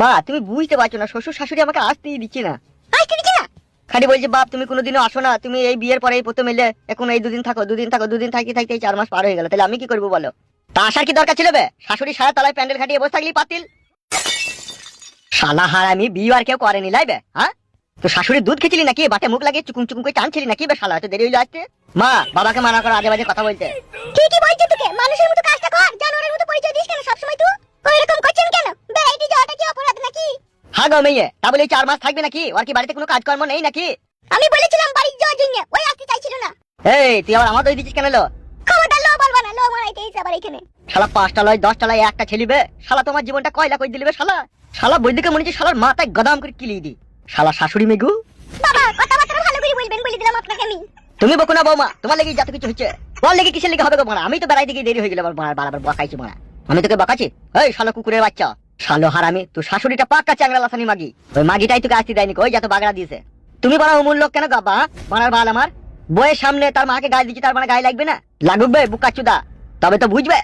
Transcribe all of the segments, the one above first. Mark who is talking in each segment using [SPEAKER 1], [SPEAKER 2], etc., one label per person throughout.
[SPEAKER 1] মা তুমি বুঝতে পারছো না, শ্বশুর শাশুড়ি আমাকে আসতেই দিচ্ছে না। খালি বলছে বাপ তুমি কোনোদিনও আসো না, তুমি এই বিয়ের পরে এই প্রথম এলে, এখন এই দুদিন থাকো, দুদিন থাকতে থাকতে 4 মাস পার হয়ে গেল, তাহলে আমি কি করবো বলো? তা আসার কি দরকার ছিল বে? শাশুড়ি সারা তলায় প্যান্ডেল খাটিয়ে বসে থাকলেই পাতিল। শালা হারামি বিয়ে আর কেউ করেনি লাইবে, হ্যাঁ? তো শাশুড়ির দুধ খেয়েছিলি নাকি? বাটে মুখ লাগিয়ে চুকুম চুকুম করে টানছিলি নাকি বে? শালা তো দেরি হইলো আসতে। মা বাবাকে মানা করো আজে বাজে কথা বলতে।
[SPEAKER 2] ঠিকই বলছিস তোকে, মানুষের মতো কাজটা কর, জানোয়ারের মতো পরিচয় দিস কেন সবসময় তুই? ওইরকম করছেন কেন? বেড়াইতে যাওয়াটা কি অপরাধ নাকি?
[SPEAKER 1] হ্যাঁ গো মেয়ে, তা বলে 4 মাস থাকবে নাকি? ওর কি বাড়িতে কোনো কাজকর্ম নেই নাকি?
[SPEAKER 2] আমি বলেছিলাম বাড়ি যাওয়ার জন্য, ওই আসতে চাইছিল না।
[SPEAKER 1] এই তুই আবার আমার দই দিচ্ছিস কেন লো?
[SPEAKER 2] খবরদার লো বলবা না, লো মারাইতে এসে আবার এখানে।
[SPEAKER 1] শালা 5টা লয় 10টা লয় একটা ছেলিবে, শালা তোমার জীবনটা কয়লা কই দিলিবে শালা। শালা বৈদিকে মনে হচ্ছে শালার মাথায় গদাম করে কিলিয়ে দি। শালা শাশুড়ি মেগু।
[SPEAKER 2] বাবা কথাবার্তা ভালো করে বলবেন, বলে দিলাম আপনাকে আমি।
[SPEAKER 1] তুমি বকো না বৌমা, তোমার লেগে যত কিছু হচ্ছে। তোর লেগে কিসের লেগে হবে গো মারা? আমি তো বেড়াইতে গিয়ে দেরি হয়ে গেল, বারবার বকাইছি মারা। আমি তোকে বকাছি? এই শালা কুকুরের বাচ্চা, শালো হারামি, তুই শাশুড়িটা পাক্কা চ্যাংড়া লাসানি মাগি। ওই মাগিটাই তোকে আসতে দেয়নি, ওই যত বাগড়া দিয়েছে। তুমি বড় অমূল লোক কেন গাবা? মারার বাল আমার বইয়ের সামনে তার মাকে গায়ে দিচ্ছি, তার মানে গায়ে লাগবে না? লাগুক বে বুকাচুদা, তবে তো বুঝবে।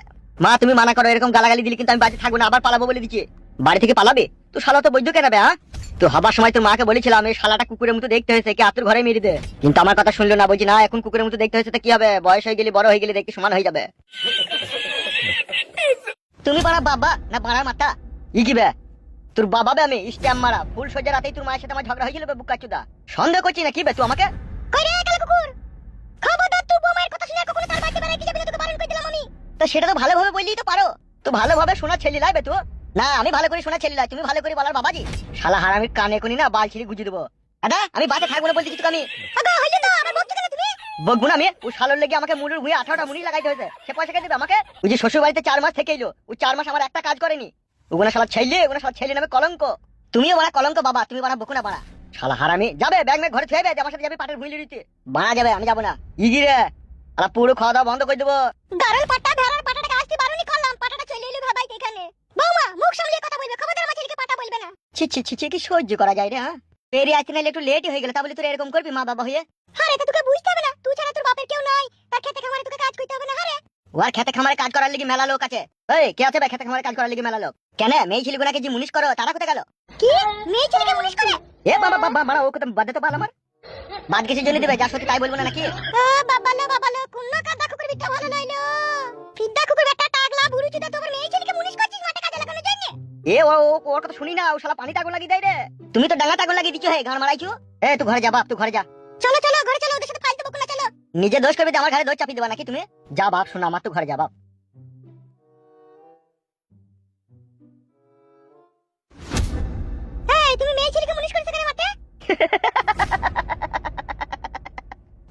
[SPEAKER 1] মা তুমি মানা করো, এরকম গালাগালি দিলে কিন্তু আমি বাড়িতে থাকবো না, আবার পালাবো বলে দিচ্ছি। বাড়ি থেকে পালাবে? তুই শালা তো বৈদ্য কেন বে? হ্যাঁ, তো হবার সময় তোর মাকে বলেছিলাম এই শালাটা কুকুরের মতো দেখতে হয়েছে, কি আতুর ঘরে মেরে দে, কিন্তু আমার কথা শুনলো না। বলছি না এখন কুকুরের মতো দেখতে হয়েছে তো কি হবে, বয়স হয়ে গেলে বড় হয়ে গেলে দেখতে সমান হয়ে যাবে। তুমি বাড়া বাবা না বাড়ার মাথা ই কি বে? তোর বাবা বে আমি স্ট্যাম্প মারা ফুল সজ্জা রাতেই তোর মায়ের সাথে আমার ঝগড়া হয়েছিল বে বুকাচুদা। সন্দেহ করছি না কি বে তুই আমাকে?
[SPEAKER 2] কই রে কাল কুকুর, খবরদার তুই বৌমার কথা শুনে কখনো তার বাড়িতে বেড়াইতে যাবি না, তোকে বারণ করে দিলাম আমি।
[SPEAKER 1] তো সেটা তো ভালোভাবে বললেই তো পারো। তো ভালোভাবে শোনা ছেলে লাইবে তো? না আমি ভালো করে শোনা ছেলে লাই, তুমি ভালো করে বলার বাবাজি। শালা হারামির কানে কোনি না বাল ছিঁড়ে গুজে দেবো। দাদা আমি বাসে থাকবো না বলছি কিছু আমি।
[SPEAKER 2] আগা হইলো তো আবার বকছো কেন তুমি?
[SPEAKER 1] বকবো না আমি? ও শালোর লেগে আমাকে মুড়ুর ভুঁয়ে 18টা মুড়ি লাগাইতে হয়েছে, সে পয়সা কে দেবে আমাকে? ওই যে শ্বশুর বাড়িতে 4 মাস থেকে এলো, ও 4 মাস আমার একটা কাজ করেনি। ওগুলো শালা ছেলে, ওগুলো শালা ছেলে নামে কলঙ্ক। তুমিও বড় কলঙ্ক বাবা, তুমি বড় বকো না বাড়া। শালা হারামি যাবে ব্যাগ নিয়ে ঘরে থুয়ে আমার সাথে যাবে পাটের ভুঁই দিতে। বাড়া যাবে, আমি যাবো না। ইগিরে আলা পুরো খাওয়া দাওয়া বন্ধ করে দেবো।
[SPEAKER 2] দারুল পাটা ভেড়ার পাটাটাকে আসতে বারণই করলাম, পাটাটা চলে এলো ভাবাইতে এখানে। বৌমা মুখ সামলিয়ে কথা বলবে, খবরদার আমার ছেলেকে পাটা বলবে না।
[SPEAKER 1] ছি ছি ছি ছি, কি সহ্য করা যায় রে? হ্যাঁ পেরিয়ে আসতে নাইলে একটু লেটই হয়ে গেল, তা বলে তোর এরকম করবি মা বাবা হয়ে?
[SPEAKER 2] আরে এটা তোকে বুঝতে হবে না, তুই ছাড়া তোর বাপের কেউ নাই, তার খেতে খামারে তোকে কাজ করতে হবে না। আরে
[SPEAKER 1] ওর খেতে খামারে কাজ করার লাগি মেলা লোক আছে। এই কে আছে বে খেতে খামারে কাজ করার লাগি মেলা লোক? কেন মেয়ে ছেলেগুলোকে যে মুনিশ করো তারা কোথায় গেল?
[SPEAKER 2] কি মেয়ে ছেলেকে মুনিশ করে?
[SPEAKER 1] এ বাবা বাবা বাবা ও কথা বাদে তো পাল আমার। বাদ কিসের জন্য দিবে, যা সত্যি তাই বলবো না নাকি?
[SPEAKER 2] বাবা লো কোন কাদা কুকুর বিটা ভালো লইলো। ফিদা কুকুর বেটা টাগলা বুড়ি চুদা, তোমার মেয়ে ছেলেকে মুনিশ করছিস মাঠে কাজে লাগানোর জন্য?
[SPEAKER 1] এ ওর কথা শুনি না, ও শালা পানি আগুন লাগিয়ে দেয় রে। তুমি তো ডাঙাতে আগুন লাগিয়ে দিচ্ছ, হে গান মারাইছো। এ তুই ঘরে যা বাপ, তুই ঘরে যা।
[SPEAKER 2] চলো চলো ঘরে চলো, ওদের সাথে ফাইলতে বকো না, চলো।
[SPEAKER 1] নিজে দোষ করবে আমার ঘরে দোষ চাপিয়ে দেবা নাকি তুমি? যা বাপ শোনা আমার, তুই ঘরে যা বাপ।
[SPEAKER 2] এই তুমি মেয়ে ছেলেকে মুনিশ করেছো কেন মাঠে?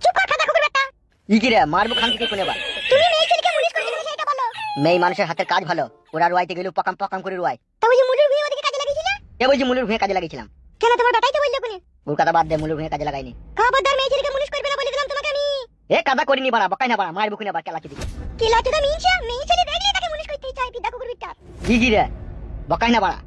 [SPEAKER 2] চুপ কর কাদা কুকুর বেটা।
[SPEAKER 1] ই কি রে মারবো খান থেকে কোনে বার?
[SPEAKER 2] তুমি মেয়ে ছেলেকে মুনিশ করেছো কেন সেটা বলো।
[SPEAKER 1] মেয়ে মানুষের হাতের কাজ ভালো, ওরা রুয়াইতে গেলে পকাম পকাম করে রুয়াই।
[SPEAKER 2] তবে যে মুলুর ভিয়ে ওদিকে কাজে লাগিয়েছিলে?
[SPEAKER 1] এ বলছি মুলুর ভুঁয়ে কাজে লাগিয়েছিলাম।
[SPEAKER 2] কেন তোমার বেটাই তো বললো কোনে?
[SPEAKER 1] ওর কথা বাদ দে, মুলুর ভুঁয়ে কাজে লাগাইনি।
[SPEAKER 2] খবরদার মেয়ে ছেলেকে মুনিশ করবে না বলে দিলাম তোমাকে আমি।
[SPEAKER 1] এ কাদা করিনি বাড়া, বকাই না বাড়া, মারবো কিনা বার কেলাচি দিকে।
[SPEAKER 2] কি লাচুদা মিনছা, মেয়ে ছেলে দেখলে তাকে মুনিশ করতেই চায় ফিদা কুকুর বিটা।
[SPEAKER 1] ই কি রে বকাই না বাড়া।